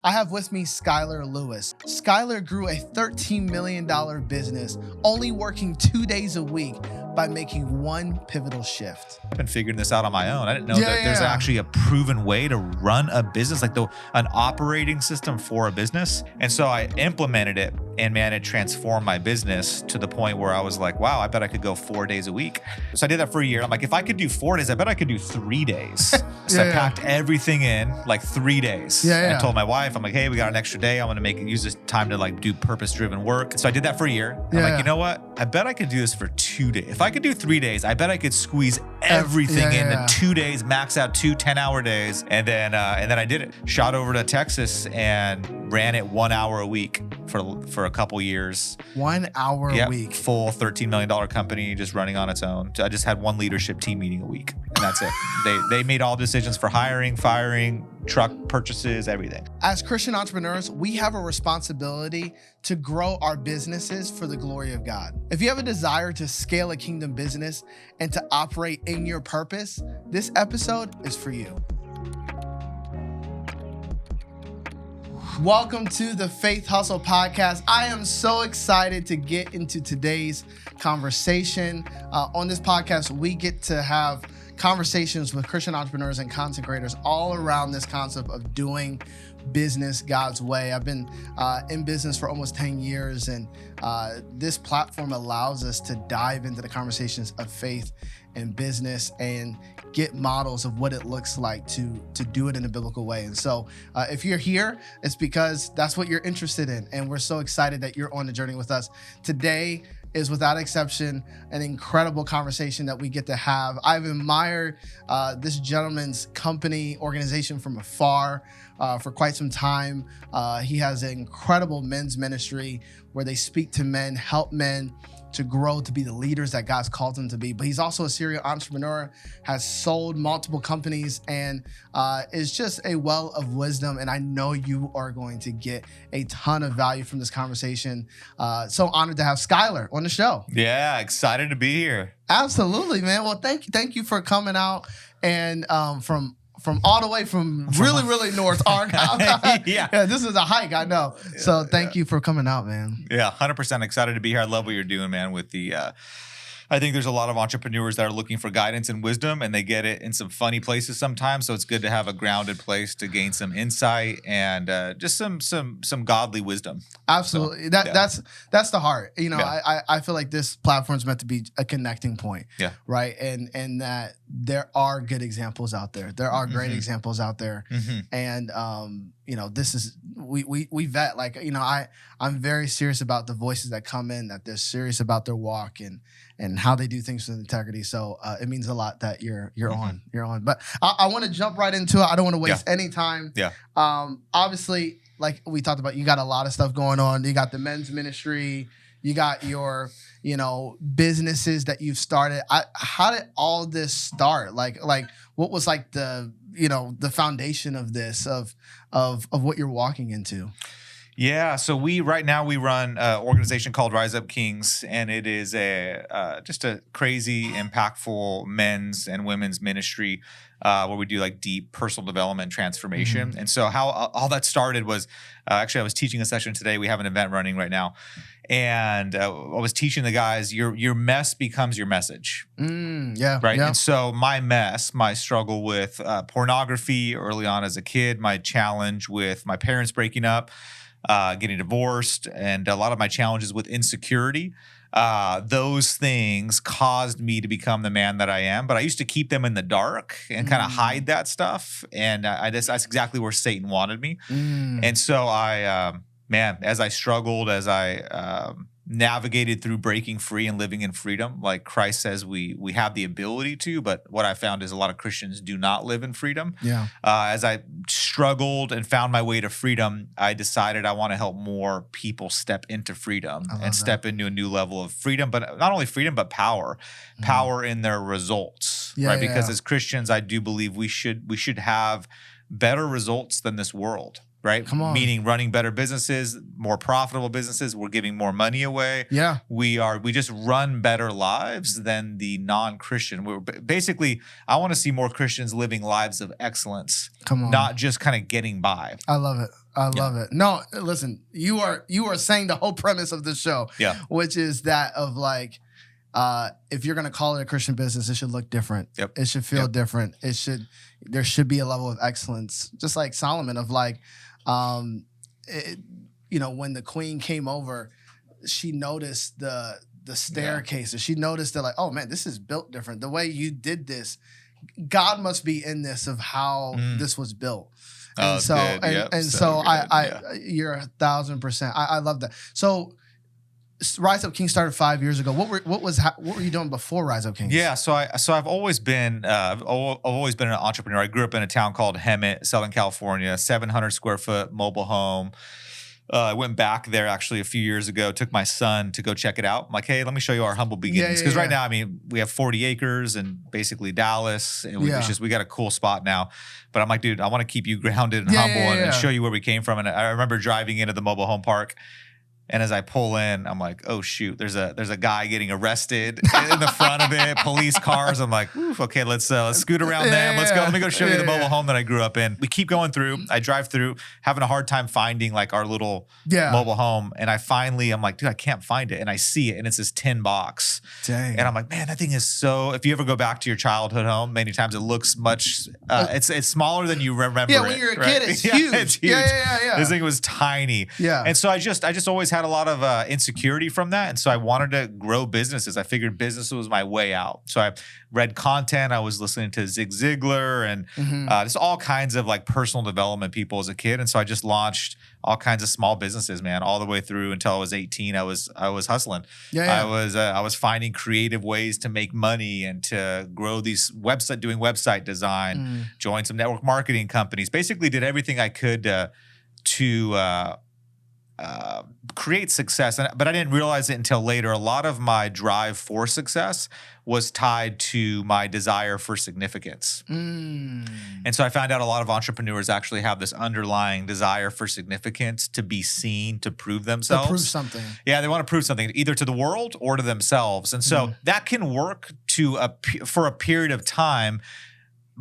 I have with me Skylar Lewis. Skylar grew a $13 million business only working 2 days a week by making one pivotal shift. I've been figuring this out on my own. I didn't know that there's actually a proven way to run a business, like an operating system for a business. And so I implemented it, and man, it transformed my business to the point where I was like, wow, I bet I could go 4 days a week. So I did that for a year. I'm like, if I could do 4 days, I bet I could do 3 days. So I packed everything in like 3 days. I told my wife, I'm like, hey, we got an extra day. I'm going to use this time to like do purpose-driven work. So I did that for a year. I'm like, you know what? I bet I could do this for 2 days. If I could do 3 days, I bet I could squeeze everything into 2 days, max out 2 10-hour days. And then I did it. Shot over to Texas and ran it 1 hour a week for a couple years. 1 hour a week. Full $13 million company just running on its own. I just had one leadership team meeting a week, and that's it. They made all decisions for hiring, firing, truck purchases, everything. As Christian entrepreneurs, we have a responsibility to grow our businesses for the glory of God. If you have a desire to scale a kingdom business and to operate in your purpose, this episode is for you. Welcome to the Faithustle Podcast. I am so excited to get into today's conversation. On this podcast, we get to have conversations with Christian entrepreneurs and content creators all around this concept of doing business God's way. I've been in business for almost 10 years, and this platform allows us to dive into the conversations of faith and business and get models of what it looks like to do it in a biblical way. And so if you're here, it's because that's what you're interested in. And we're so excited that you're on the journey with us. Today is without exception an incredible conversation that we get to have. I've admired this gentleman's company organization from afar for quite some time. He has an incredible men's ministry where they speak to men, help men to grow to be the leaders that God's called them to be. But he's also a serial entrepreneur, has sold multiple companies, and is just a well of wisdom. And I know you are going to get a ton of value from this conversation. So honored to have Skylar on the show. Yeah, excited to be here. Absolutely, man. Well, thank you for coming out and from all the way from really north Arkansas. Yeah, this is a hike, I know. So thank you for coming out, man. Yeah, 100% excited to be here. I love what you're doing, man, with the I think there's a lot of entrepreneurs that are looking for guidance and wisdom, and they get it in some funny places sometimes. So it's good to have a grounded place to gain some insight and just some godly wisdom. Absolutely, so, that's the heart. You know, I feel like this platform is meant to be a connecting point. Yeah. Right, and that there are good examples out there. There are great examples out there, and you know, this is we vet, like, you know, I'm very serious about the voices that come in, that they're serious about their walk and how they do things with integrity. So it means a lot that you're on. But I want to jump right into it. I don't want to waste any time. Yeah. Obviously, like we talked about, you got a lot of stuff going on. You got the men's ministry. You got your, you know, businesses that you've started. How did all this start? Like what was like the, you know, the foundation of this, of what you're walking into? Yeah, so right now we run an organization called Rise Up Kings, and it is just a crazy, impactful men's and women's ministry where we do like deep personal development transformation. And so how all that started was actually I was teaching a session today. We have an event running right now, and I was teaching the guys your mess becomes your message. Right. Yeah. And so my struggle with pornography early on as a kid, my challenge with my parents breaking up, getting divorced, and a lot of my challenges with insecurity. Those things caused me to become the man that I am, but I used to keep them in the dark and kind of hide that stuff. And that's exactly where Satan wanted me. And so as I struggled, as I navigated through breaking free and living in freedom, like Christ says we have the ability to, but what I found is a lot of Christians do not live in freedom. Yeah. As I struggled and found my way to freedom, I decided I want to help more people step into freedom and step into a new level of freedom, but not only freedom, but power in their results, right? Because as Christians, I do believe we should have better results than this world. Right? Come on. Meaning running better businesses, more profitable businesses. We're giving more money away. Yeah. We just run better lives than the non-Christian. I want to see more Christians living lives of excellence. Come on. Not just kind of getting by. I love it. I love it. No, listen, you are saying the whole premise of the show, which is that of like, if you're gonna call it a Christian business, it should look different. Yep. It should feel different. There should be a level of excellence, just like Solomon of like, when the queen came over, she noticed the staircase, she noticed that like, oh man, this is built different. The way you did this, God must be in this of how this was built. And so, you're 1,000%. I love that. So, Rise Up Kings started 5 years ago. What were you doing before Rise Up Kings? Yeah, so I've always been an entrepreneur. I grew up in a town called Hemet, Southern California, 700 square foot mobile home. I went back there actually a few years ago, took my son to go check it out. I'm like, hey, let me show you our humble beginnings. Because right now, I mean, we have 40 acres and basically Dallas, and we got a cool spot now. But I'm like, dude, I want to keep you grounded and humble and show you where we came from. And I remember driving into the mobile home park. And as I pull in, I'm like, oh shoot, there's a guy getting arrested in the front of it, police cars. I'm like, oof, okay, let's scoot around them. Let's go. Let me go show you the mobile home that I grew up in. We keep going through. I drive through, having a hard time finding like our little mobile home. And I'm like, dude, I can't find it. And I see it, and it's this tin box. Dang. And I'm like, man, that thing is so. If you ever go back to your childhood home, many times it looks much. It's smaller than you remember. Yeah, when you're a kid, it's huge. It's huge. Yeah. This thing was tiny. Yeah. And so I just always had a lot of insecurity from that. And so I wanted to grow businesses. I figured business was my way out. So I read content. I was listening to Zig Ziglar and just all kinds of like personal development people as a kid. And so I just launched all kinds of small businesses, man, all the way through until I was 18. I was hustling. I was finding creative ways to make money and to grow doing website design, joined some network marketing companies, basically did everything I could to create success. But I didn't realize it until later. A lot of my drive for success was tied to my desire for significance. And so I found out a lot of entrepreneurs actually have this underlying desire for significance, to be seen, to prove themselves. To prove something. Yeah, they want to prove something, either to the world or to themselves. And so that can work for a period of time.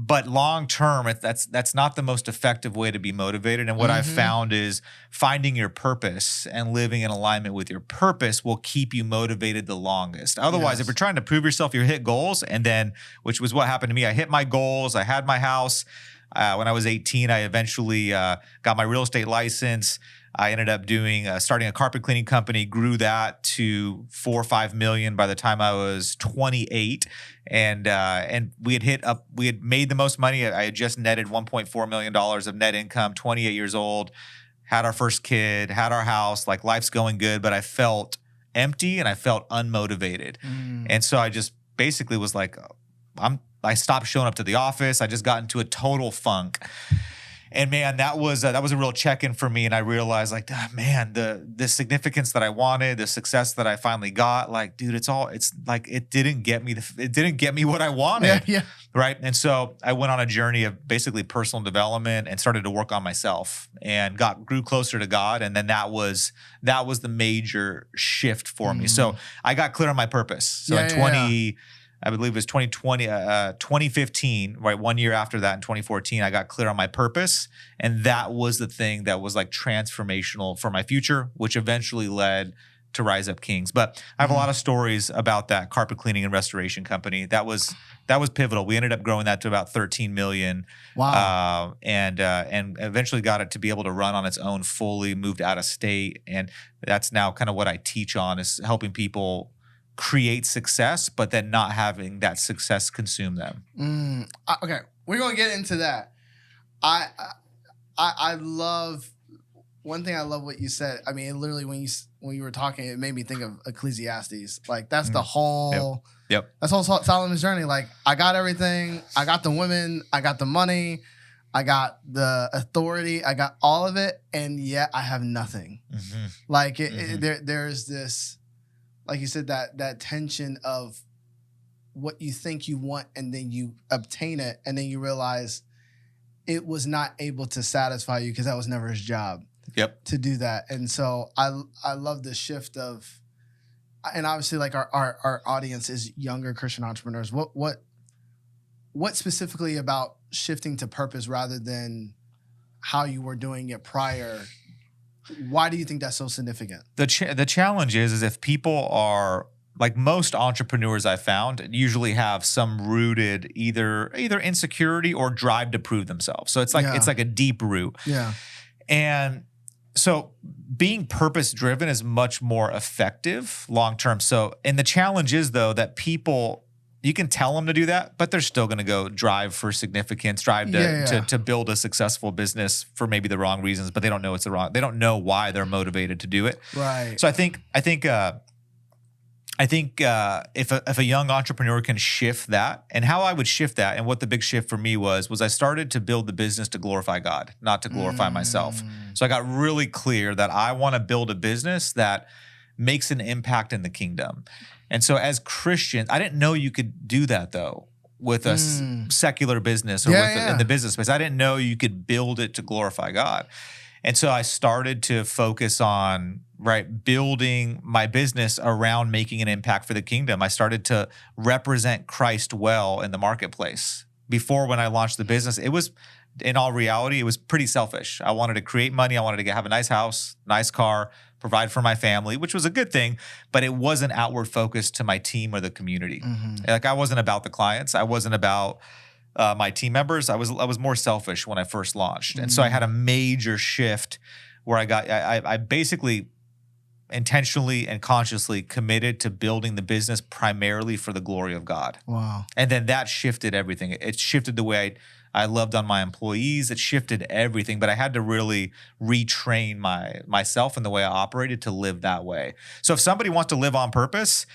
But long term, that's not the most effective way to be motivated. And what I've found is finding your purpose and living in alignment with your purpose will keep you motivated the longest. Otherwise, if you're trying to prove yourself, you hit goals, and then, which was what happened to me. I hit my goals. I had my house. When I was 18, I eventually got my real estate license. I ended up starting a carpet cleaning company, grew that to $4 or $5 million by the time I was 28. And we had made the most money. I had just netted $1.4 million of net income, 28 years old, had our first kid, had our house, like life's going good, but I felt empty and I felt unmotivated. And so I just basically was like, I stopped showing up to the office. I just got into a total funk. And man, that was a real check-in for me. And I realized, like, man, the significance that I wanted, the success that I finally got, like, dude, it's like it didn't get me what I wanted. Yeah. Right. And so I went on a journey of basically personal development and started to work on myself and grew closer to God. And then that was the major shift for me. So I got clear on my purpose. So I believe it was 2015, right? 1 year after that in 2014, I got clear on my purpose. And that was the thing that was like transformational for my future, which eventually led to Rise Up Kings. But I have a lot of stories about that carpet cleaning and restoration company. That was pivotal. We ended up growing that to about 13 million. Wow. And eventually got it to be able to run on its own fully, moved out of state. And that's now kind of what I teach on, is helping people create success, but then not having that success consume them. Okay, we're gonna get into that. I love, one thing I love what you said. I mean, it literally when you were talking, it made me think of Ecclesiastes. Like that's the whole. Yep. That's whole Solomon's journey. Like I got everything. I got the women. I got the money. I got the authority. I got all of it, and yet I have nothing. Like there's this. Like you said, that tension of what you think you want, and then you obtain it, and then you realize it was not able to satisfy you because that was never his job. Yep. To do that. And so I love the shift of, and obviously like our audience is younger Christian entrepreneurs. What specifically about shifting to purpose rather than how you were doing it prior. Why do you think that's so significant? The challenge is if people are like most entrepreneurs I found usually have some rooted either insecurity or drive to prove themselves. So it's like a deep root. Yeah. And so being purpose driven is much more effective long term. So, and the challenge is though that people, you can tell them to do that, but they're still going to go drive for significance, to build a successful business for maybe the wrong reasons, but they don't know they don't know why they're motivated to do it. Right. So I think if a young entrepreneur can shift that, and how I would shift that, and what the big shift for me was I started to build the business to glorify God, not to glorify myself. So I got really clear that I want to build a business that makes an impact in the kingdom. And so as Christians, I didn't know you could do that though with a secular business or in the business space. I didn't know you could build it to glorify God. And so I started to focus on building my business around making an impact for the kingdom. I started to represent Christ well in the marketplace. Before, when I launched the business, it was, in all reality, it was pretty selfish. I wanted to create money. I wanted to have a nice house, nice car, provide for my family, which was a good thing, but it wasn't outward focused to my team or the community. Like I wasn't about the clients. I wasn't about my team members. I was more selfish when I first launched. And so I had a major shift where I basically intentionally and consciously committed to building the business primarily for the glory of God. Wow. And then that shifted everything. It shifted the way I loved on my employees. It shifted everything, but I had to really retrain myself in the way I operated to live that way. So if somebody wants to live on purpose,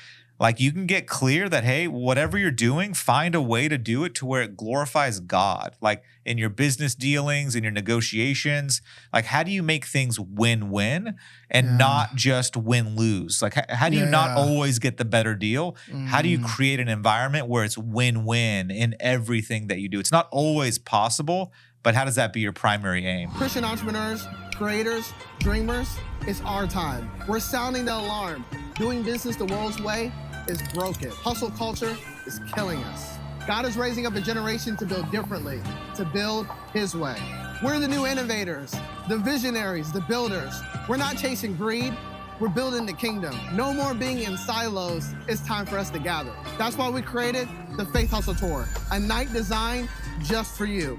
like you can get clear that, hey, whatever you're doing, find a way to do it to where it glorifies God. Like in your business dealings, in your negotiations, like how do you make things win-win and not just win-lose? Like how do you not always get the better deal? How do you create an environment where it's win-win in everything that you do? It's not always possible, but how does that be your primary aim? Christian entrepreneurs, creators, dreamers, it's our time. We're sounding the alarm. Doing business the world's way is broken. Hustle culture is killing us. God is raising up a generation to build differently, to build his way. We're the new innovators, the visionaries, the builders. We're not chasing greed, we're building the kingdom. No more being in silos, it's time for us to gather. That's why we created the Faithustle Tour, a night designed just for you.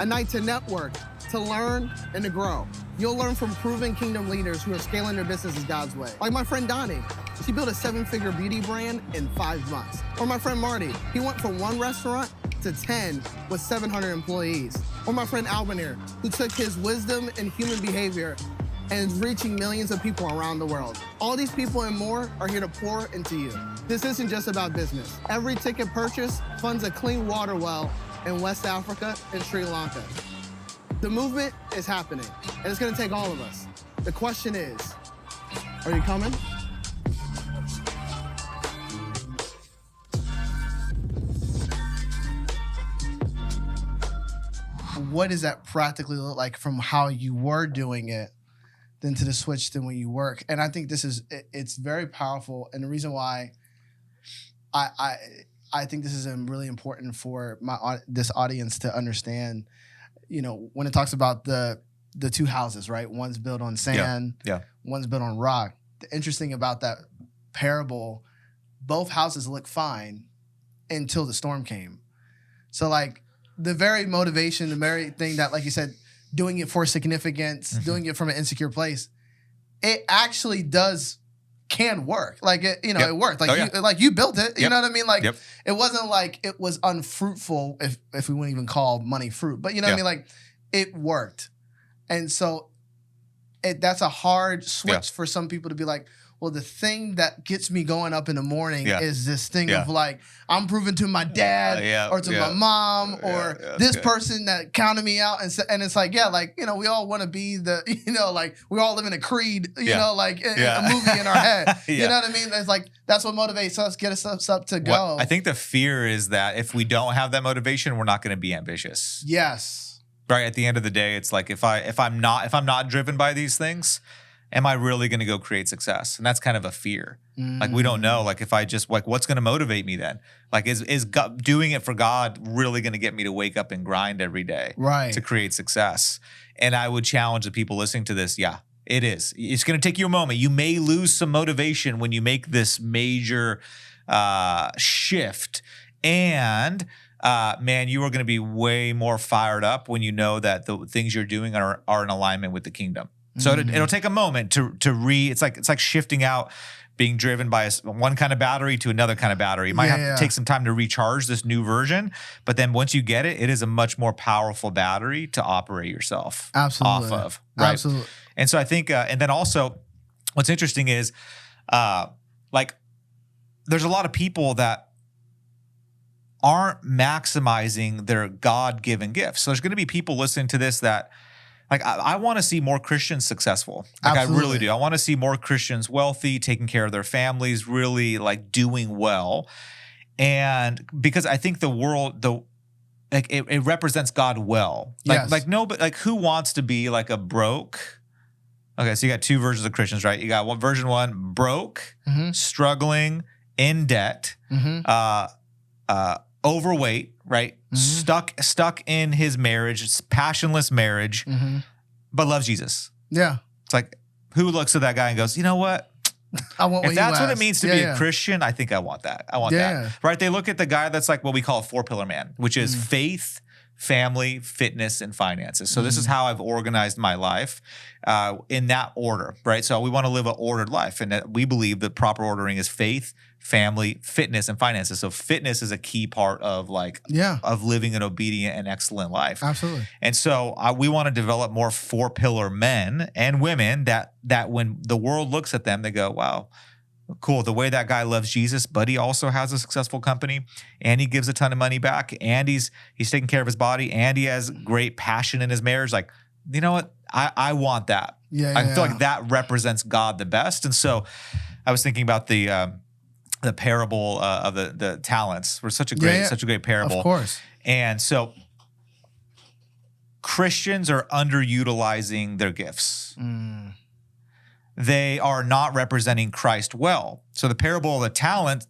A night to network, to learn, and to grow. You'll learn from proven kingdom leaders who are scaling their businesses God's way. Like my friend Donnie, she built a 7-figure beauty brand in 5 months. Or my friend Marty, he went from 1 restaurant to 10 with 700 employees. Or my friend Albanier, who took his wisdom and human behavior and is reaching millions of people around the world. All these people and more are here to pour into you. This isn't just about business. Every ticket purchase funds a clean water well in West Africa and Sri Lanka. The movement is happening, and it's gonna take all of us. The question is, are you coming? What does that practically look like from how you were doing it then to the switch to when you work? And I think it's very powerful, and the reason why I think this is really important for this audience to understand. You know, when it talks about the 2 houses, right? One's built on sand, one's built on rock. The interesting about that parable, both houses look fine until the storm came. So like the very motivation, the very thing that, like you said, doing it for significance, doing it from an insecure place, it actually can work. Like it worked. Like you built it. You know what I mean? Like it wasn't like it was unfruitful if we wouldn't even call money fruit. But you know what I mean? Like it worked. And so that's a hard switch for some people to be like, well, the thing that gets me going up in the morning is this thing of like, I'm proving to my dad or to my mom or this person that counted me out. And it's like, we all want to be like we all live in a creed, like a movie in our head. You know what I mean? It's like, that's what motivates us, get us up to go. I think the fear is that if we don't have that motivation, we're not going to be ambitious. Yes. Right. At the end of the day, it's like, if I'm not driven by these things, am I really going to go create success? And that's kind of a fear. Like, we don't know. Like, if I just, like, what's going to motivate me then? Like, is God, doing it for God really going to get me to wake up and grind every day to create success? And I would challenge the people listening to this. Yeah, it is. It's going to take you a moment. You may lose some motivation when you make this major shift. And man, you are going to be way more fired up when you know that the things you're doing are in alignment with the kingdom. So it'll take a moment to it's like shifting out, being driven by one kind of battery to another kind of battery. You might have to take some time to recharge this new version, but then once you get it, it is a much more powerful battery to operate yourself off of. Right? Absolutely. And so I think, and then also what's interesting is like there's a lot of people that aren't maximizing their God-given gifts. So there's going to be people listening to this that, like, I want to see more Christians successful. Like, absolutely. I really do. I want to see more Christians wealthy, taking care of their families, really like doing well. And because I think the world, it represents God well. Like no, but like, who wants to be like a broke? Okay, so you got two versions of Christians, right? You got version one, broke, struggling, in debt, overweight, right? Stuck in his marriage, it's passionless marriage, but loves Jesus. Yeah. It's like, who looks at that guy and goes, you know what? I want what if that's what it means to be a Christian, I think I want that. I want that. Right? They look at the guy that's like what we call a 4-pillar man, which is faith, family, fitness, and finances. So this is how I've organized my life in that order, right? So we want to live an ordered life, and we believe the proper ordering is faith, family, fitness, and finances. So fitness is a key part of of living an obedient and excellent life. Absolutely. And so we want to develop more 4-pillar men and women that when the world looks at them, they go, wow, cool. The way that guy loves Jesus, but he also has a successful company, and he gives a ton of money back, and he's taking care of his body, and he has great passion in his marriage. Like, you know what? I want that. I feel like that represents God the best. And so I was thinking about the parable of the talents. Were such a great parable. Of course. And so Christians are underutilizing their gifts. They are not representing Christ well. So the parable of the talent,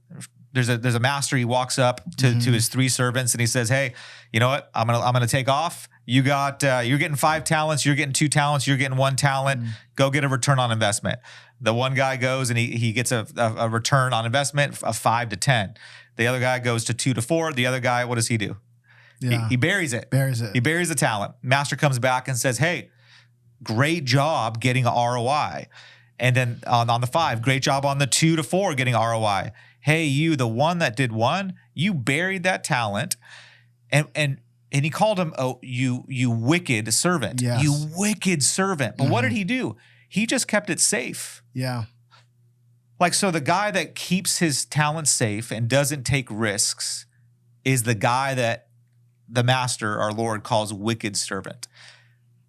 there's a master. He walks up to his 3 servants and he says, "Hey, you know what? I'm gonna take off. You got you're getting 5 talents. You're getting 2 talents. You're getting 1 talent. Go get a return on investment." The one guy goes and he gets a return on investment of 5 to 10. The other guy goes to 2 to 4. The other guy, what does he do? Yeah. He buries it. He buries the talent. Master comes back and says, "Hey, great job getting an ROI." And then on the 5, great job on the 2 to 4 getting ROI. Hey, you, the one that did 1, you buried that talent, and he called him, "Oh, you wicked servant, you wicked servant." But what did he do? He just kept it safe. Yeah. Like, so the guy that keeps his talent safe and doesn't take risks is the guy that the master, our Lord, calls wicked servant.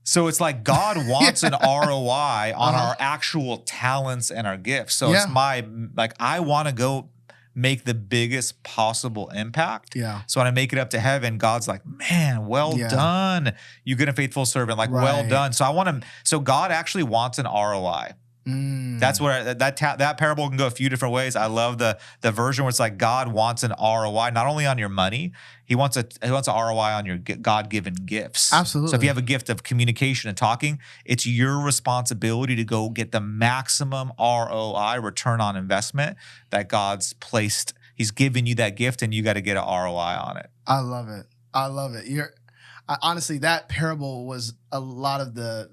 So it's like God wants an ROI on our actual talents and our gifts. So it's I want to go make the biggest possible impact. Yeah. So when I make it up to heaven, God's like, "Man, well done. You good and faithful servant." Like, well done. So God actually wants an ROI. That's where that parable can go a few different ways. I love the version where it's like God wants an ROI, not only on your money, he wants an ROI on your God-given gifts. Absolutely. So if you have a gift of communication and talking, it's your responsibility to go get the maximum ROI, return on investment, that God's placed. He's given you that gift, and you got to get an ROI on it. I love it. Honestly, that parable was a lot of the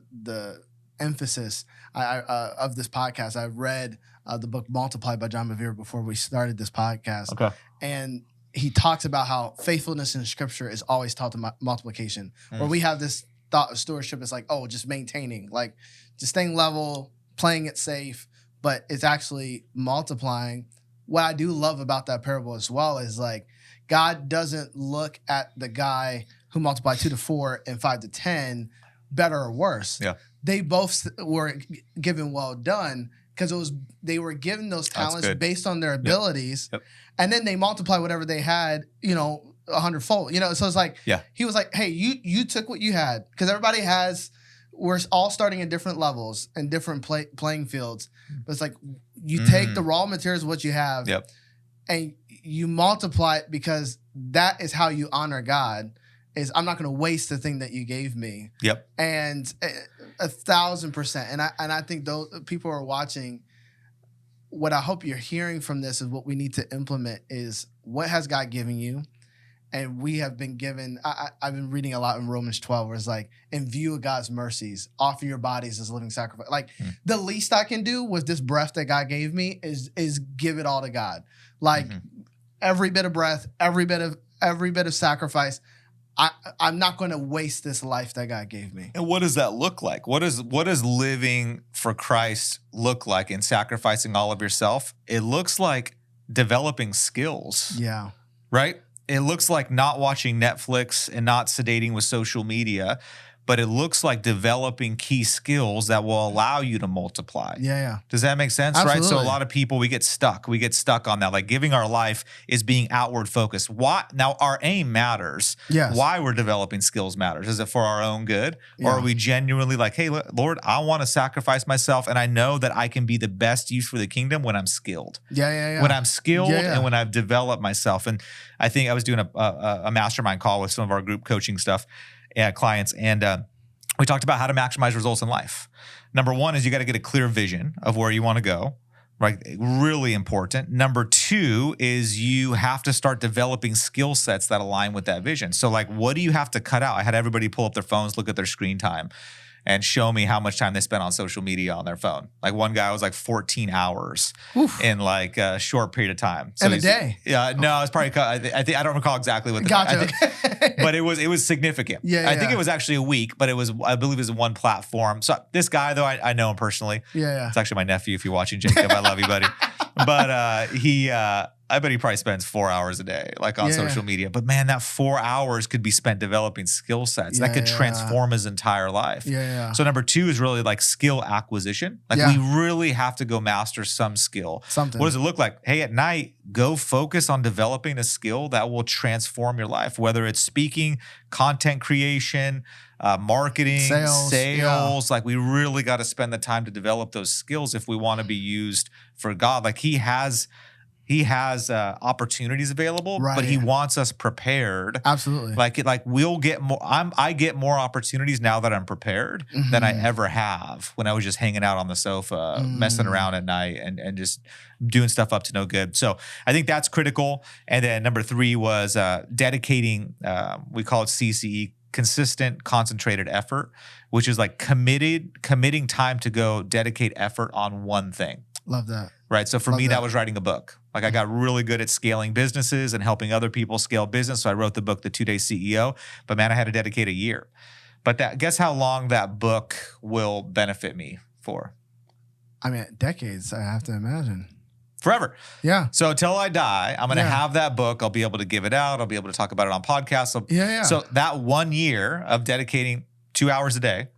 emphasis of this podcast. I read the book Multiply by John Bevere before we started this podcast. Okay. And he talks about how faithfulness in scripture is always taught to multiplication. Where we have this thought of stewardship is like, oh, just maintaining, like just staying level, playing it safe, but it's actually multiplying. What I do love about that parable as well is like, God doesn't look at the guy who multiplied 2 to 4 and 5 to 10 better or worse. Yeah. They both were given well done because they were given those talents based on their abilities. Yep. And then they multiply whatever they had, 100-fold. So it's like, he was like, "Hey, you took what you had," because everybody has we're all starting at different levels and different playing fields. But it's like you take the raw materials, what you have, and you multiply it, because that is how you honor God. Is I'm not going to waste the thing that you gave me. And 1,000%. And I think those people are watching. What I hope you're hearing from this is what we need to implement is what has God given you? And we have been given, I've been reading a lot in Romans 12, where it's like, in view of God's mercies, offer your bodies as a living sacrifice. Like the least I can do with this breath that God gave me is give it all to God. Like every bit of breath, every bit of sacrifice. I'm not going to waste this life that God gave me. And what does that look like? What does living for Christ look like in sacrificing all of yourself? It looks like developing skills. Yeah. Right? It looks like not watching Netflix and not sedating with social media, but it looks like developing key skills that will allow you to multiply. Yeah. Does that make sense? Absolutely. Right? So a lot of people, we get stuck on that. Like giving our life is being outward focused. Why? Now our aim matters. Yes. Why we're developing skills matters. Is it for our own good? Or are we genuinely like, hey, Lord, I want to sacrifice myself, and I know that I can be the best use for the kingdom when I'm skilled. Yeah. When I'm skilled and when I've developed myself. And I think I was doing a mastermind call with some of our group coaching stuff. Clients, and we talked about how to maximize results in life. Number one is you got to get a clear vision of where you want to go, right? Really important. Number two is you have to start developing skill sets that align with that vision. So like, what do you have to cut out? I had everybody pull up their phones, look at their screen time, and show me how much time they spent on social media on their phone. Like one guy was like 14 hours in like a short period of time. So in a day? Yeah, no, it's probably, I don't recall exactly what the Gotcha. but it was significant. I think it was actually a week, but I believe it was one platform. So this guy though, I know him personally. Yeah. It's actually my nephew. If you're watching, Jacob, I love you, buddy. But I bet he probably spends 4 hours a day, like on social media. But man, that 4 hours could be spent developing skill sets that could transform his entire life. So number two is really like skill acquisition. Like we really have to go master some skill. Something. What does it look like? Hey, at night, go focus on developing a skill that will transform your life, whether it's speaking, content creation, marketing, sales. Like we really got to spend the time to develop those skills if we want to be used for God. Like he has opportunities available, but he wants us prepared. Absolutely. Like we'll get more. I get more opportunities now that I'm prepared than I ever have when I was just hanging out on the sofa, messing around at night and just doing stuff up to no good. So I think that's critical. And then number three was dedicating. We call it CCE. Consistent, concentrated effort, which is like committing time to go dedicate effort on one thing. Love that. Right. So for me, that was writing a book. Like I got really good at scaling businesses and helping other people scale business. So I wrote the book, The 2-Day CEO. But man, I had to dedicate a year. But guess how long that book will benefit me for? I mean, decades, I have to imagine. Forever. Yeah. So until I die, I'm going to have that book. I'll be able to give it out. I'll be able to talk about it on podcasts. So that 1 year of dedicating 2 hours a day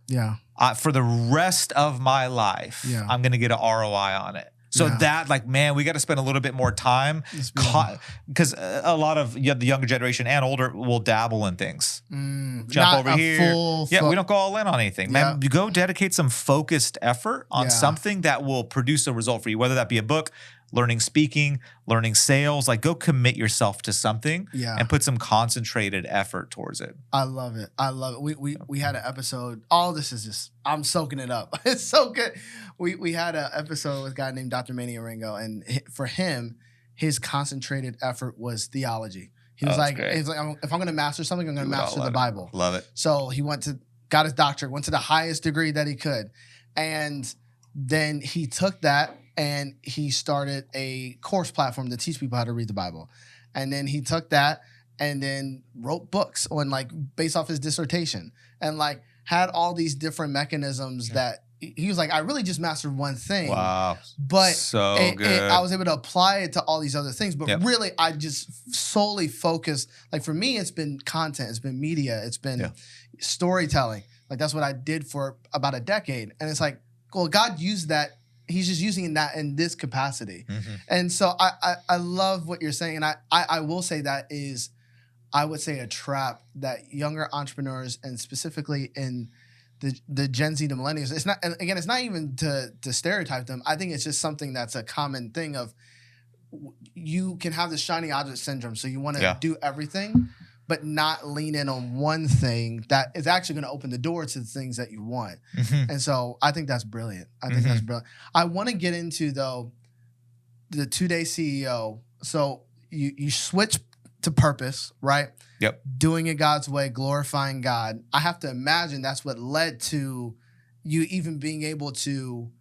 for the rest of my life, I'm going to get an ROI on it. So that, like, man, we got to spend a little bit more time because a lot of the younger generation and older will dabble in things. Jump over here. We don't go all in on anything. Man, you go dedicate some focused effort on something that will produce a result for you, whether that be a book, learning speaking, learning sales. Like go commit yourself to something and put some concentrated effort towards it. I love it. We had an episode. All this is just, I'm soaking it up. It's so good. We had an episode with a guy named Dr. Manny Aringo, and for him, his concentrated effort was theology. He was like, if I'm going to master something, I'm going to master the Bible. Love it. So he got his doctorate, went to the highest degree that he could. And then he took that and he started a course platform to teach people how to read the Bible. And then he took that and then wrote books on like based off his dissertation and like had all these different mechanisms that he was like, I really just mastered one thing. Wow. But so good. I was able to apply it to all these other things. But really, I just solely focused. Like for me, it's been content. It's been media. It's been storytelling. Like that's what I did for about a decade. And it's like, well, God used that. He's just using that in this capacity. And so I love what you're saying. And I will say that is, I would say, a trap that younger entrepreneurs and specifically in the Gen Z, the millennials. It's not, and again, it's not even to stereotype them. I think it's just something that's a common thing of you can have this shiny object syndrome. So you want to do everything, but not lean in on one thing that is actually going to open the door to the things that you want. And so I think that's brilliant. I want to get into, though, the 2-day CEO. So you switch to purpose, right? Yep. Doing it God's way, glorifying God. I have to imagine that's what led to you even being able to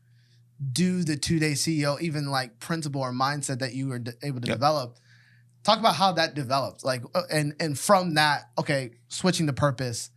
do the 2-day CEO, even like principle or mindset that you were able to develop. Talk about how that developed, like, and from that, okay, switching to purpose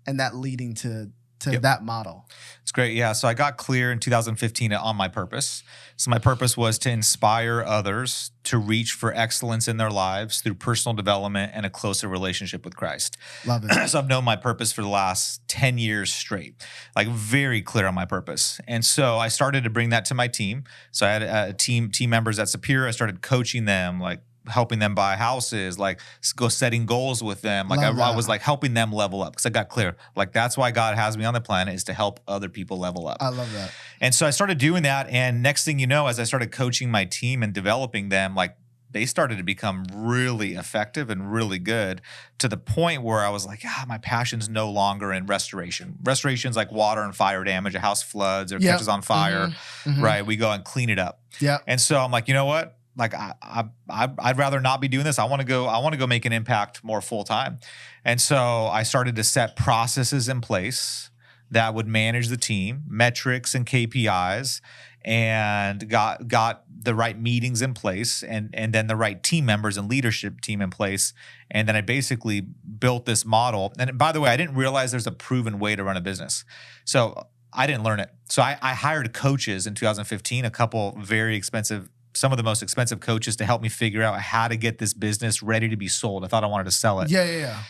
and that leading to that model. It's great. Yeah. So I got clear in 2015 on my purpose. So my purpose was to inspire others to reach for excellence in their lives through personal development and a closer relationship with Christ. Love it. So I've known my purpose for the last 10 years straight, like very clear on my purpose. And so I started to bring that to my team. So I had team members at Superior. I started coaching them, like helping them buy houses, like go setting goals with them. Like I was like helping them level up because I got clear. Like that's why God has me on the planet, is to help other people level up. I love that. And so I started doing that. And next thing you know, as I started coaching my team and developing them, like they started to become really effective and really good, to the point where I was like, my passion's no longer in restoration. Restoration's like water and fire damage. A house floods or catches on fire, right? We go and clean it up. Yeah. And so I'm like, you know what? Like I'd rather not be doing this. I want to go make an impact more full time. And so I started to set processes in place that would manage the team, metrics and KPIs, and got the right meetings in place, and then the right team members and leadership team in place. And then I basically built this model. And by the way, I didn't realize there's a proven way to run a business. So I didn't learn it. So I hired coaches in 2015, a couple very expensive, some of the most expensive coaches, to help me figure out how to get this business ready to be sold. I thought I wanted to sell it. Yeah.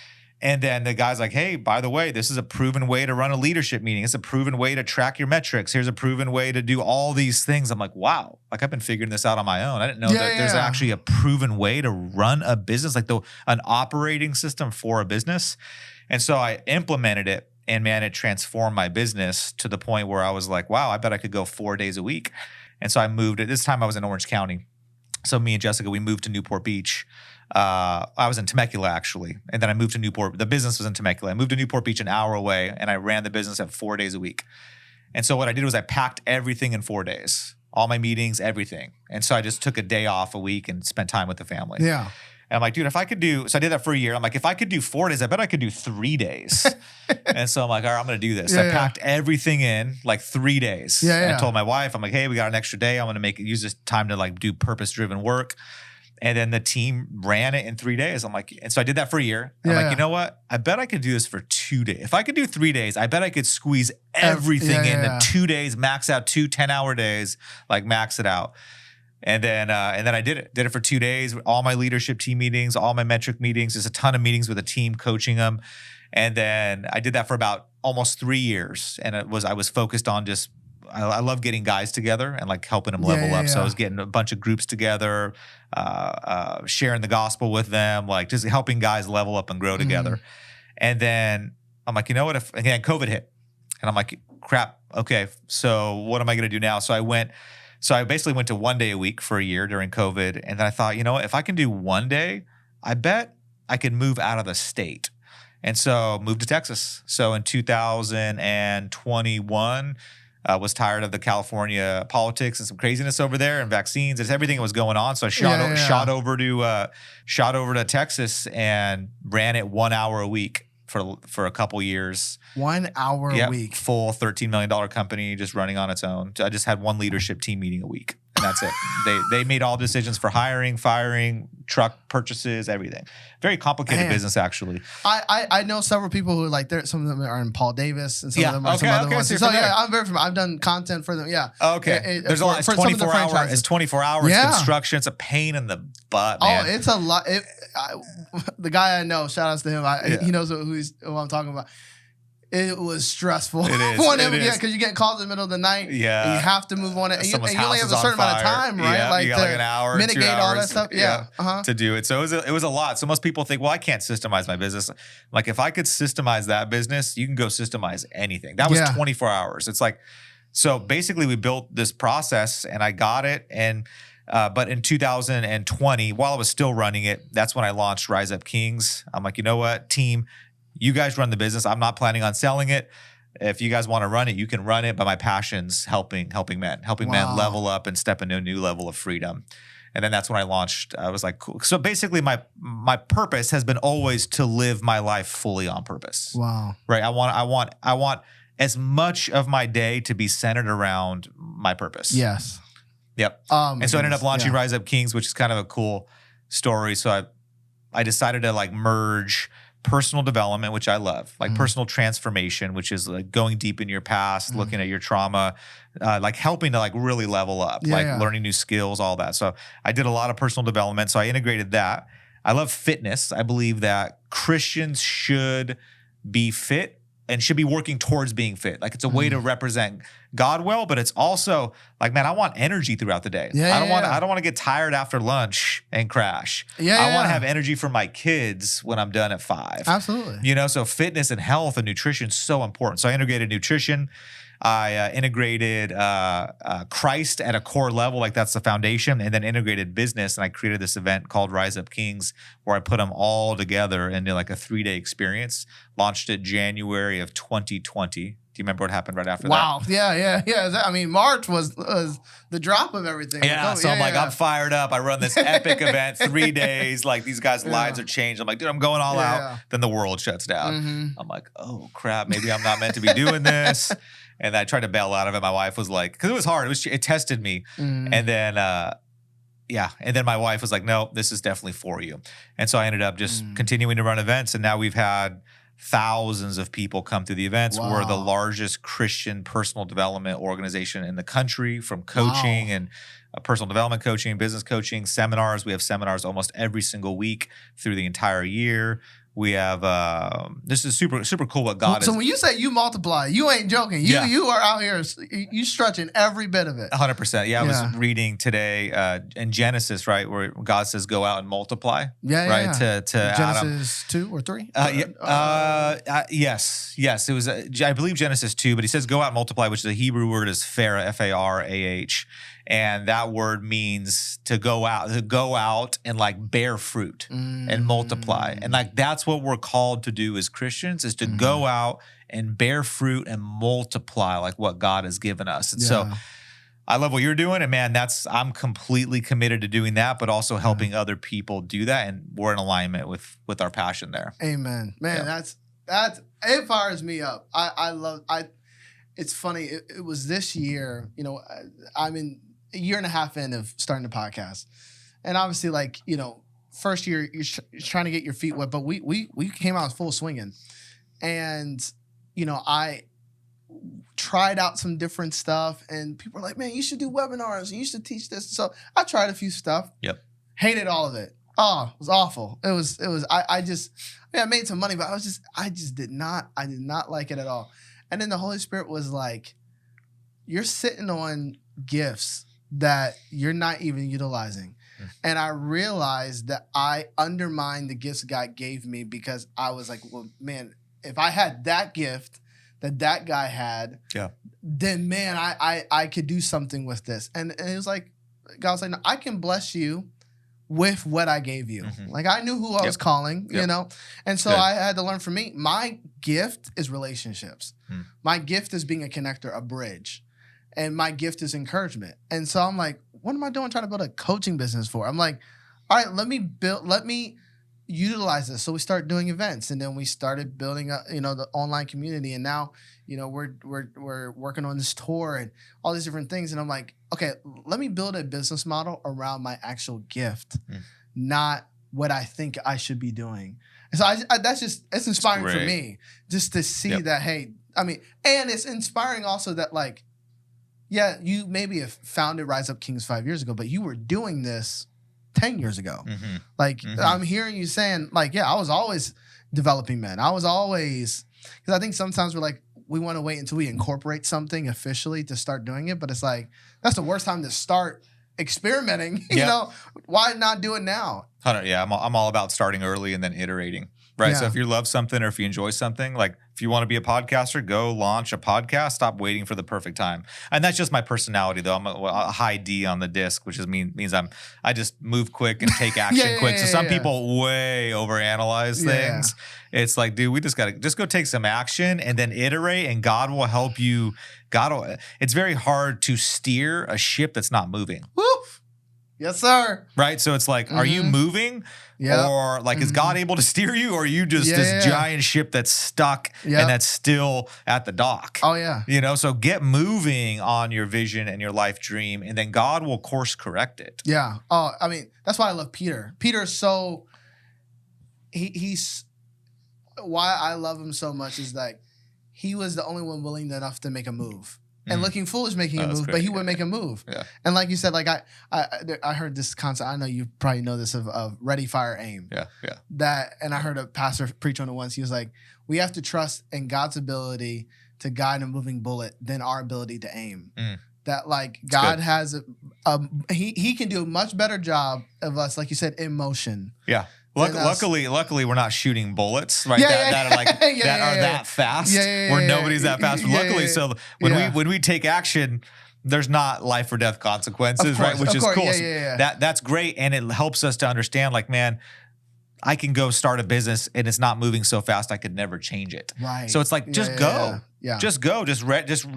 And then the guy's like, hey, by the way, this is a proven way to run a leadership meeting. It's a proven way to track your metrics. Here's a proven way to do all these things. I'm like, wow, like I've been figuring this out on my own. I didn't know that there's actually a proven way to run a business, like an operating system for a business. And so I implemented it, and man, it transformed my business to the point where I was like, wow, I bet I could go 4 days a week. And so I moved it. This time I was in Orange County. So me and Jessica, we moved to Newport Beach. I was in Temecula, actually. And then I moved to Newport. The business was in Temecula. I moved to Newport Beach, an hour away, and I ran the business at 4 days a week. And so what I did was I packed everything in 4 days, all my meetings, everything. And so I just took a day off a week and spent time with the family. Yeah. And I'm like, dude, if I could do, so I did that for a year. I'm like, if I could do 4 days, I bet I could do 3 days. And so I'm like, all right, I'm going to do this. So I packed everything in like 3 days. And I told my wife, I'm like, hey, we got an extra day. I'm going to use this time to like do purpose-driven work. And then the team ran it in 3 days. I'm like, and so I did that for a year. I'm like, you know what? I bet I could do this for 2 days. If I could do 3 days, I bet I could squeeze everything into 2 days, max out 2 10-hour days, like max it out. And then I did it for 2 days, all my leadership team meetings, all my metric meetings, just a ton of meetings with a team, coaching them. And then I did that for about almost 3 years. And I was focused on just, I love getting guys together and like helping them level up. So I was getting a bunch of groups together, sharing the gospel with them, like just helping guys level up and grow together. And then I'm like, you know what? If again, COVID hit, and I'm like, crap. Okay. So what am I going to do now? So I basically went to 1 day a week for a year during COVID. And then I thought, you know what, if I can do 1 day, I bet I could move out of the state. And so moved to Texas. So in 2021, was tired of the California politics and some craziness over there and vaccines and everything that was going on. So I shot over to Texas and ran it 1 hour a week for a couple years. 1 hour a week. Full $13 million company just running on its own. I just had one leadership team meeting a week. And that's it. They made all decisions for hiring, firing, truck purchases, everything. Very complicated business, actually. I know several people who like some of them are in Paul Davis and some of them are some other ones. So I'm very familiar. I've done content for them. Yeah. Okay. There's a lot. It's 24 hours. It's 24 hours construction. It's a pain in the butt, man. Oh, it's a lot. The guy I know, shout outs to him. He knows who I'm talking about. It was stressful. It is. Yeah, because you get called in the middle of the night. Yeah. And you have to move on it. And you only have a on certain amount of fire. time, right? Yeah, you got like an hour, mitigate 2 hours, all that stuff. Yeah. to do it. So it was a lot. So most people think, well, I can't systemize my business. Like if I could systemize that business, you can go systemize anything. That was 24 hours. It's like, so basically we built this process and I got it. And but in 2020, while I was still running it, that's when I launched Rise Up Kings. I'm like, you know what, team, you guys run the business. I'm not planning on selling it. If you guys want to run it, you can run it. But my passion's helping men level up and step into a new level of freedom. And then that's when I launched. I was like, cool. So basically, my purpose has been always to live my life fully on purpose. Wow. Right. I want as much of my day to be centered around my purpose. Yes. Yep. And so I ended up launching Rise Up Kings, which is kind of a cool story. So I decided to like merge personal development, which I love, like personal transformation, which is like going deep in your past, looking at your trauma, like helping to like really level up, learning new skills, all that. So I did a lot of personal development. So I integrated that. I love fitness. I believe that Christians should be fit and should be working towards being fit. Like it's a way to represent God well, but it's also like, man, I want energy throughout the day. I don't want to get tired after lunch and crash. I want to have energy for my kids when I'm done at 5. Absolutely. You know, so fitness and health and nutrition is so important. So I integrated nutrition. I integrated Christ at a core level, like that's the foundation, and then integrated business. And I created this event called Rise Up Kings, where I put them all together into like a 3-day experience. Launched it January of 2020. Do you remember what happened right after that? Wow. Yeah. I mean, March was the drop of everything. Yeah. So I'm like, I'm fired up. I run this epic event, 3 days. Like these guys' lives are changed. I'm like, dude, I'm going all out. Then the world shuts down. I'm like, oh crap, maybe I'm not meant to be doing this. And I tried to bail out of it. My wife was like, because it was hard. It tested me. And then, and then my wife was like, no, this is definitely for you. And so I ended up just continuing to run events. And now we've had thousands of people come through the events. Wow. We're the largest Christian personal development organization in the country, from coaching and personal development coaching, business coaching, seminars. We have seminars almost every single week through the entire year. We have this is super cool what God is. So when you say you multiply, you ain't joking. You are out here, you stretching every bit of it. 100%. Yeah, I was reading today in Genesis, right, where God says, "Go out and multiply." To Genesis Adam. 2 or 3. Yes. It was I believe Genesis 2, but he says, "Go out and multiply," which the Hebrew word is farah, Farah. And that word means to go out and like bear fruit and multiply. And like, that's what we're called to do as Christians, is to go out and bear fruit and multiply like what God has given us. And so I love what you're doing. And man, I'm completely committed to doing that, but also helping other people do that. And we're in alignment with our passion there. Amen. Man, that's it fires me up. It's funny. It was this year, you know, I'm in a year and a half in of starting the podcast. And obviously, like, you know, first year, you're trying to get your feet wet, but we came out full swinging. And, you know, I tried out some different stuff, and people were like, man, you should do webinars, and you should teach this. So I tried a few stuff. Yep. Hated all of it. Oh, it was awful. I made some money, but I did not like it at all. And then the Holy Spirit was like, you're sitting on gifts that you're not even utilizing. And I realized that I undermined the gifts God gave me, because I was like, well, man, if I had that gift that guy had, then man, I could do something with this. And it was like, God was like, no, I can bless you with what I gave you. Like, I knew who I was calling, you know? And so I had to learn from me. My gift is relationships. My gift is being a connector, a bridge. And my gift is encouragement. And so I'm like, what am I doing trying to build a coaching business for? I'm like, all right, let me utilize this. So we start doing events, and then we started building up, you know, the online community. And now, you know, we're working on this tour and all these different things. And I'm like, okay, let me build a business model around my actual gift, not what I think I should be doing. And so it's inspiring for me just to see that, hey, I mean, and it's inspiring also that, like, yeah, you maybe have founded Rise Up Kings 5 years ago, but you were doing this 10 years ago. Like, I'm hearing you saying, like, yeah, I was always developing men. I was always, because I think sometimes we want to wait until we incorporate something officially to start doing it, but it's like, that's the worst time to start experimenting. You know, why not do it now? Yeah, I'm all about starting early and then iterating. Right. Yeah. So if you love something or if you enjoy something, like if you want to be a podcaster, go launch a podcast. Stop waiting for the perfect time. And that's just my personality, though. I'm a high D on the disc, which means I just move quick and take action quick. So some people way overanalyze things. It's like, dude, we just gotta go take some action and then iterate, and God will help you. It's very hard to steer a ship that's not moving. Woo! Yes, sir. Right. So it's like, are you moving? Yeah. Or like, is God able to steer you? Or are you just this giant ship that's stuck and that's still at the dock? Oh, yeah. You know, so get moving on your vision and your life dream, and then God will course correct it. Yeah. Oh, I mean, that's why I love Peter. Peter's so, he's, why I love him so much is that he was the only one willing enough to make a move. And looking foolish making a move, but he would make a move. Yeah. And like you said, like I heard this concept. I know you probably know this of ready, fire, aim. Yeah, yeah. That, and I heard a pastor preach on it once. He was like, we have to trust in God's ability to guide a moving bullet than our ability to aim. That like God has he can do a much better job of us, like you said, in motion. Yeah. Luckily, we're not shooting bullets, right? That are like that fast. Where nobody's that fast. But luckily, so when we take action, there's not life or death consequences, right? Which is cool. That's great, and it helps us to understand, like, man, I can go start a business and it's not moving so fast I could never change it. Right. So it's like, just go. Yeah. Just go. Just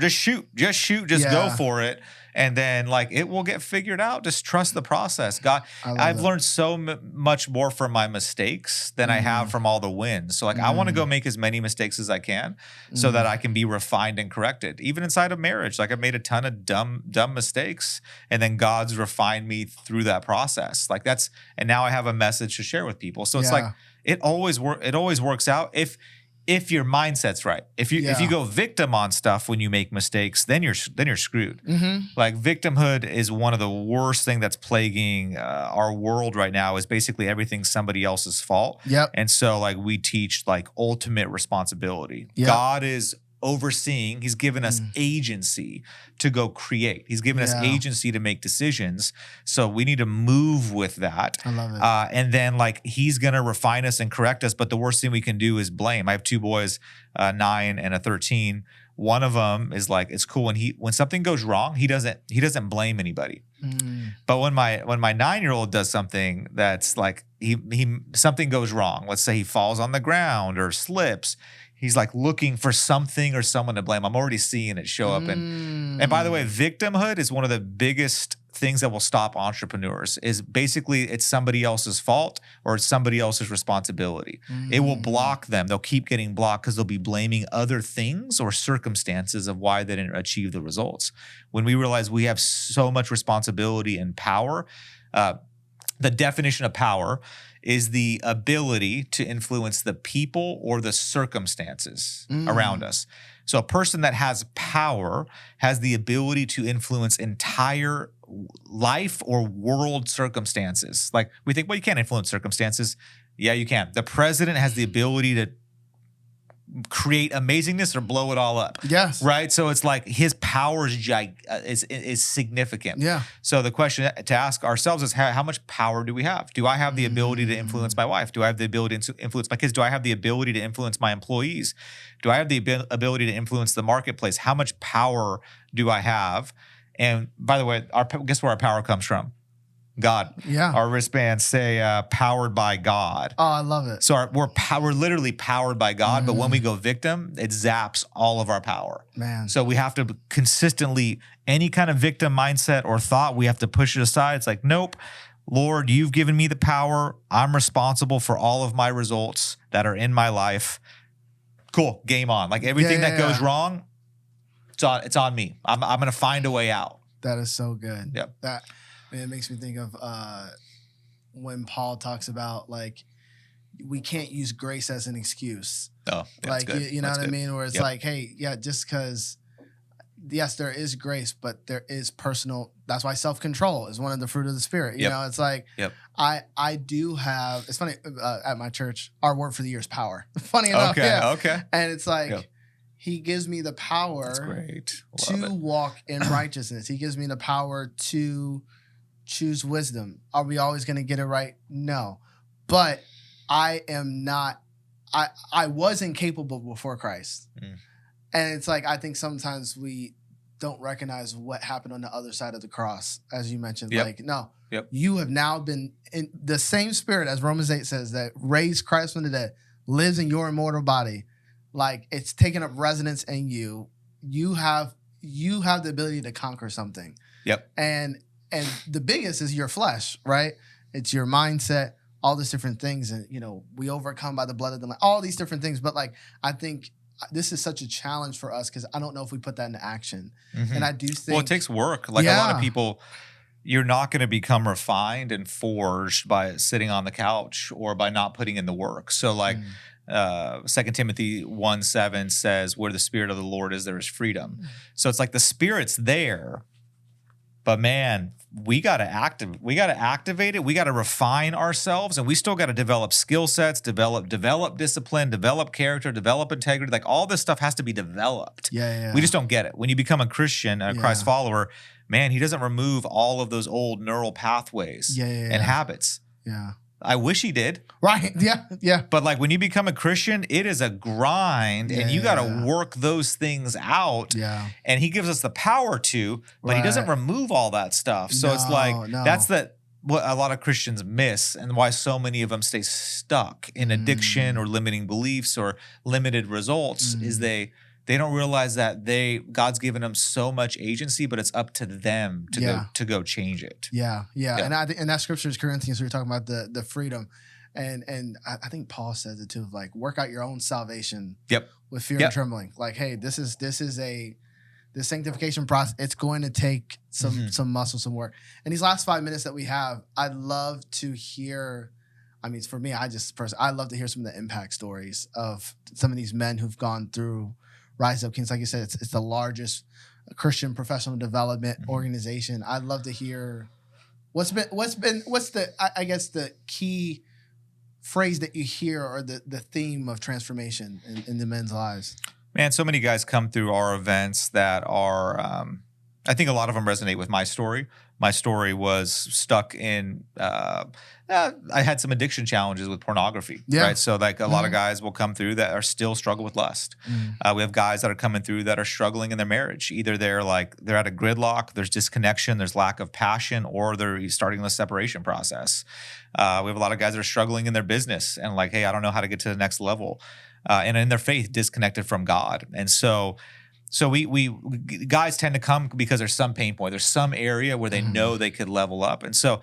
shoot. Just shoot. Just go for it. And then like it will get figured out. Just trust the process. God, I've learned so much more from my mistakes than I have from all the wins. So like I want to go make as many mistakes as I can so that I can be refined and corrected. Even inside of marriage, like I've made a ton of dumb mistakes, and then God's refined me through that process. Like and now I have a message to share with people. So it's like it always works out if your mindset's right. If you go victim on stuff when you make mistakes, then you're screwed. Like victimhood is one of the worst thing that's plaguing our world right now. Is basically everything's somebody else's fault. Yep. And so like we teach like ultimate responsibility. Yep. God is overseeing. He's given us agency to go create. He's given us agency to make decisions. So we need to move with that. I love it. And then like he's going to refine us and correct us. But the worst thing we can do is blame. I have two boys, 9 and a 13. One of them is like, it's cool when something goes wrong, he doesn't blame anybody. But when my 9-year-old does something that's like something goes wrong, let's say he falls on the ground or slips, he's like looking for something or someone to blame. I'm already seeing it show up. And by the way, victimhood is one of the biggest things that will stop entrepreneurs. Is basically it's somebody else's fault or it's somebody else's responsibility. It will block them. They'll keep getting blocked because they'll be blaming other things or circumstances of why they didn't achieve the results. When we realize we have so much responsibility and power, the definition of power is the ability to influence the people or the circumstances around us. So a person that has power has the ability to influence entire life or world circumstances. Like we think, well, you can't influence circumstances. Yeah, you can. The president has the ability to create amazingness or blow it all up. Yes. Right? So it's like his power is significant. Yeah. So the question to ask ourselves is how much power do we have? Do I have the ability to influence my wife? Do I have the ability to influence my kids? Do I have the ability to influence my employees? Do I have the ability to influence the marketplace? How much power do I have? And by the way, guess where our power comes from? God. Yeah. Our wristbands say powered by God. Oh, I love it. So we're literally powered by God, but when we go victim, it zaps all of our power. Man. So we have to consistently, any kind of victim mindset or thought, we have to push it aside. It's like, nope, Lord, you've given me the power. I'm responsible for all of my results that are in my life. Cool. Game on. Like everything that goes wrong, it's on me. I'm going to find a way out. That is so good. Yep. It makes me think of when Paul talks about like we can't use grace as an excuse. Oh, yeah, like you know what I mean? Where it's like, hey, just because yes, there is grace, but there is personal. That's why self-control is one of the fruit of the spirit. You know, it's like I do have. It's funny at my church. Our word for the year is power. Funny enough, Okay. And it's like He gives me the power. That's great. To walk in righteousness. He gives me the power to choose wisdom. Are we always going to get it right? No, but I am not. I was incapable before Christ. And it's like, I think sometimes we don't recognize what happened on the other side of the cross, as you mentioned. Like, no, you have now been in the same spirit, as Romans 8 says, that raised Christ from the dead, lives in your immortal body. Like, it's taken up residence in you. You have the ability to conquer something. And the biggest is your flesh, right? It's your mindset, all these different things. And, you know, we overcome by the blood of the Lamb, all these different things. But like, I think this is such a challenge for us because I don't know if we put that into action. And I do think. Well, it takes work. Like a lot of people, you're not going to become refined and forged by sitting on the couch or by not putting in the work. So like 2 Timothy 1:7 says, where the Spirit of the Lord is, there is freedom. So it's like the Spirit's there. But man, we got to activate it. We got to refine ourselves, and we still got to develop skill sets, develop discipline, develop character, develop integrity. Like all this stuff has to be developed. We just don't get it. When you become a Christian, a Christ follower, man, he doesn't remove all of those old neural pathways and habits. I wish he did. Right. But like when you become a Christian, it is a grind and you got to work those things out. And he gives us the power to, but he doesn't remove all that stuff. So it's like, that's what a lot of Christians miss and why so many of them stay stuck in addiction or limiting beliefs or limited results is they don't realize that God's given them so much agency, but it's up to them to go change it. And I think, and that scripture is Corinthians. We were talking about the freedom, and I think Paul says it too. Like, work out your own salvation. With fear and trembling. Like, hey, this is the sanctification process. It's going to take some muscle, some work. And these last 5 minutes that we have, I'd love to hear. I mean, for me, I love to hear some of the impact stories of some of these men who've gone through Rise Up Kings. Like you said, it's the largest Christian professional development organization. I'd love to hear what's the I guess the key phrase that you hear or the theme of transformation in the men's lives. Man, so many guys come through our events that are I think a lot of them resonate with my story. My story was stuck in I had some addiction challenges with pornography, right? So like a lot of guys will come through that are still struggle with lust. We have guys that are coming through that are struggling in their marriage. Either they're at a gridlock, there's disconnection, there's lack of passion, or they're starting the separation process. We have a lot of guys that are struggling in their business and like, hey, I don't know how to get to the next level. And in their faith, disconnected from God. And so we guys tend to come because there's some pain point. There's some area where they know they could level up. And so,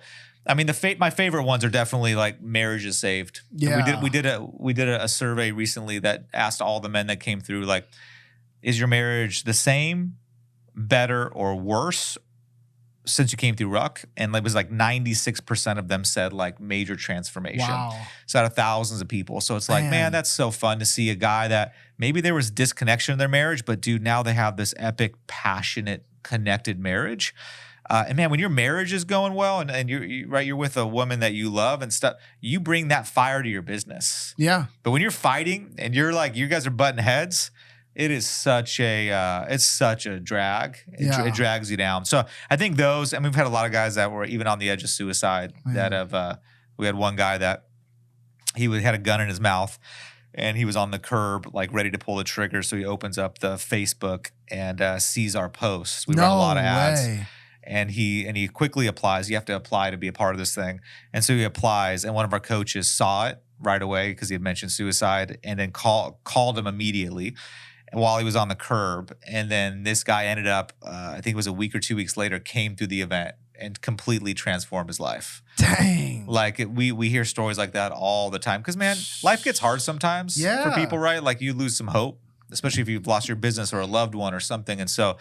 I mean, my favorite ones are definitely like marriage is saved. We did a survey recently that asked all the men that came through, like, is your marriage the same, better, or worse since you came through Ruck? And it was like 96% of them said like major transformation. So out of thousands of people. So it's like, man, that's so fun to see a guy that maybe there was disconnection in their marriage, but dude, now they have this epic, passionate, connected marriage. And man, when your marriage is going well and you're with a woman that you love and stuff, you bring that fire to your business. But when you're fighting and you're like, you guys are butting heads, it is such a drag. It drags you down. So I think those, and we've had a lot of guys that were even on the edge of suicide that have, we had one guy that he had a gun in his mouth and he was on the curb, like ready to pull the trigger. So he opens up the Facebook and sees our posts. We run a lot of ads. And he quickly applies. You have to apply to be a part of this thing. And so he applies, and one of our coaches saw it right away because he had mentioned suicide, and then called him immediately while he was on the curb. And then this guy ended up, I think it was a week or 2 weeks later, came through the event and completely transformed his life. Dang. Like we hear stories like that all the time. Because man, life gets hard sometimes for people, right? Like you lose some hope, especially if you've lost your business or a loved one or something. And so,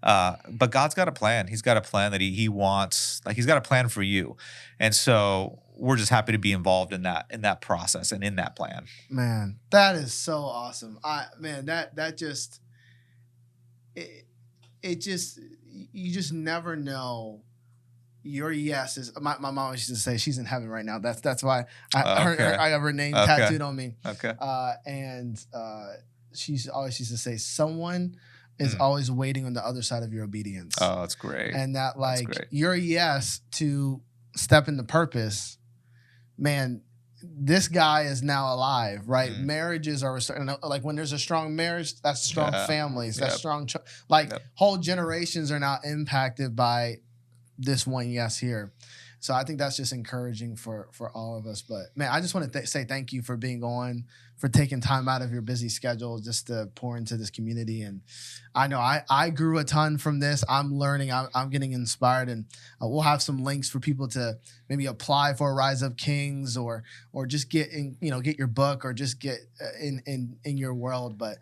but God's got a plan. He's got a plan that he wants, like he's got a plan for you. And so we're just happy to be involved in that process and in that plan. Man, that is so awesome. you just never know. Your yes is my mom used to say she's in heaven right now. That's why I have her name tattooed on me. Okay. And she's always used to say someone is always waiting on the other side of your obedience. Oh, that's great. And that your yes to step into purpose, man, this guy is now alive, right? Marriages are like when there's a strong marriage, that's strong families, that's strong whole generations are now impacted by this one yes here. So I think that's just encouraging for all of us. But man, I just want to say thank you for being on, for taking time out of your busy schedule just to pour into this community. And I know I grew a ton from this. I'm learning. I'm getting inspired, and we'll have some links for people to maybe apply for Rise Up Kings or just get your book or just get in your world. But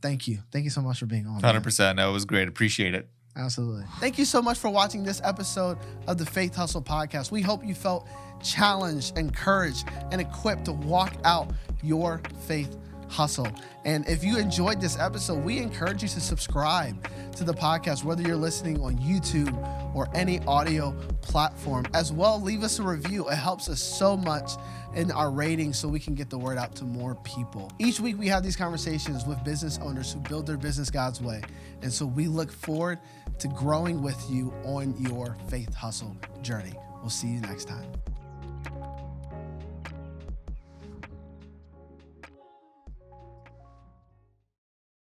thank you so much for being on. 100%. No, it was great. Appreciate it. Absolutely. Thank you so much for watching this episode of the Faithustle Podcast. We hope you felt challenged, encouraged, and equipped to walk out your faith hustle. And if you enjoyed this episode, we encourage you to subscribe to the podcast, whether you're listening on YouTube or any audio platform. As well, leave us a review. It helps us so much in our ratings so we can get the word out to more people. Each week we have these conversations with business owners who build their business God's way. And so we look forward to growing with you on your faith hustle journey. We'll see you next time.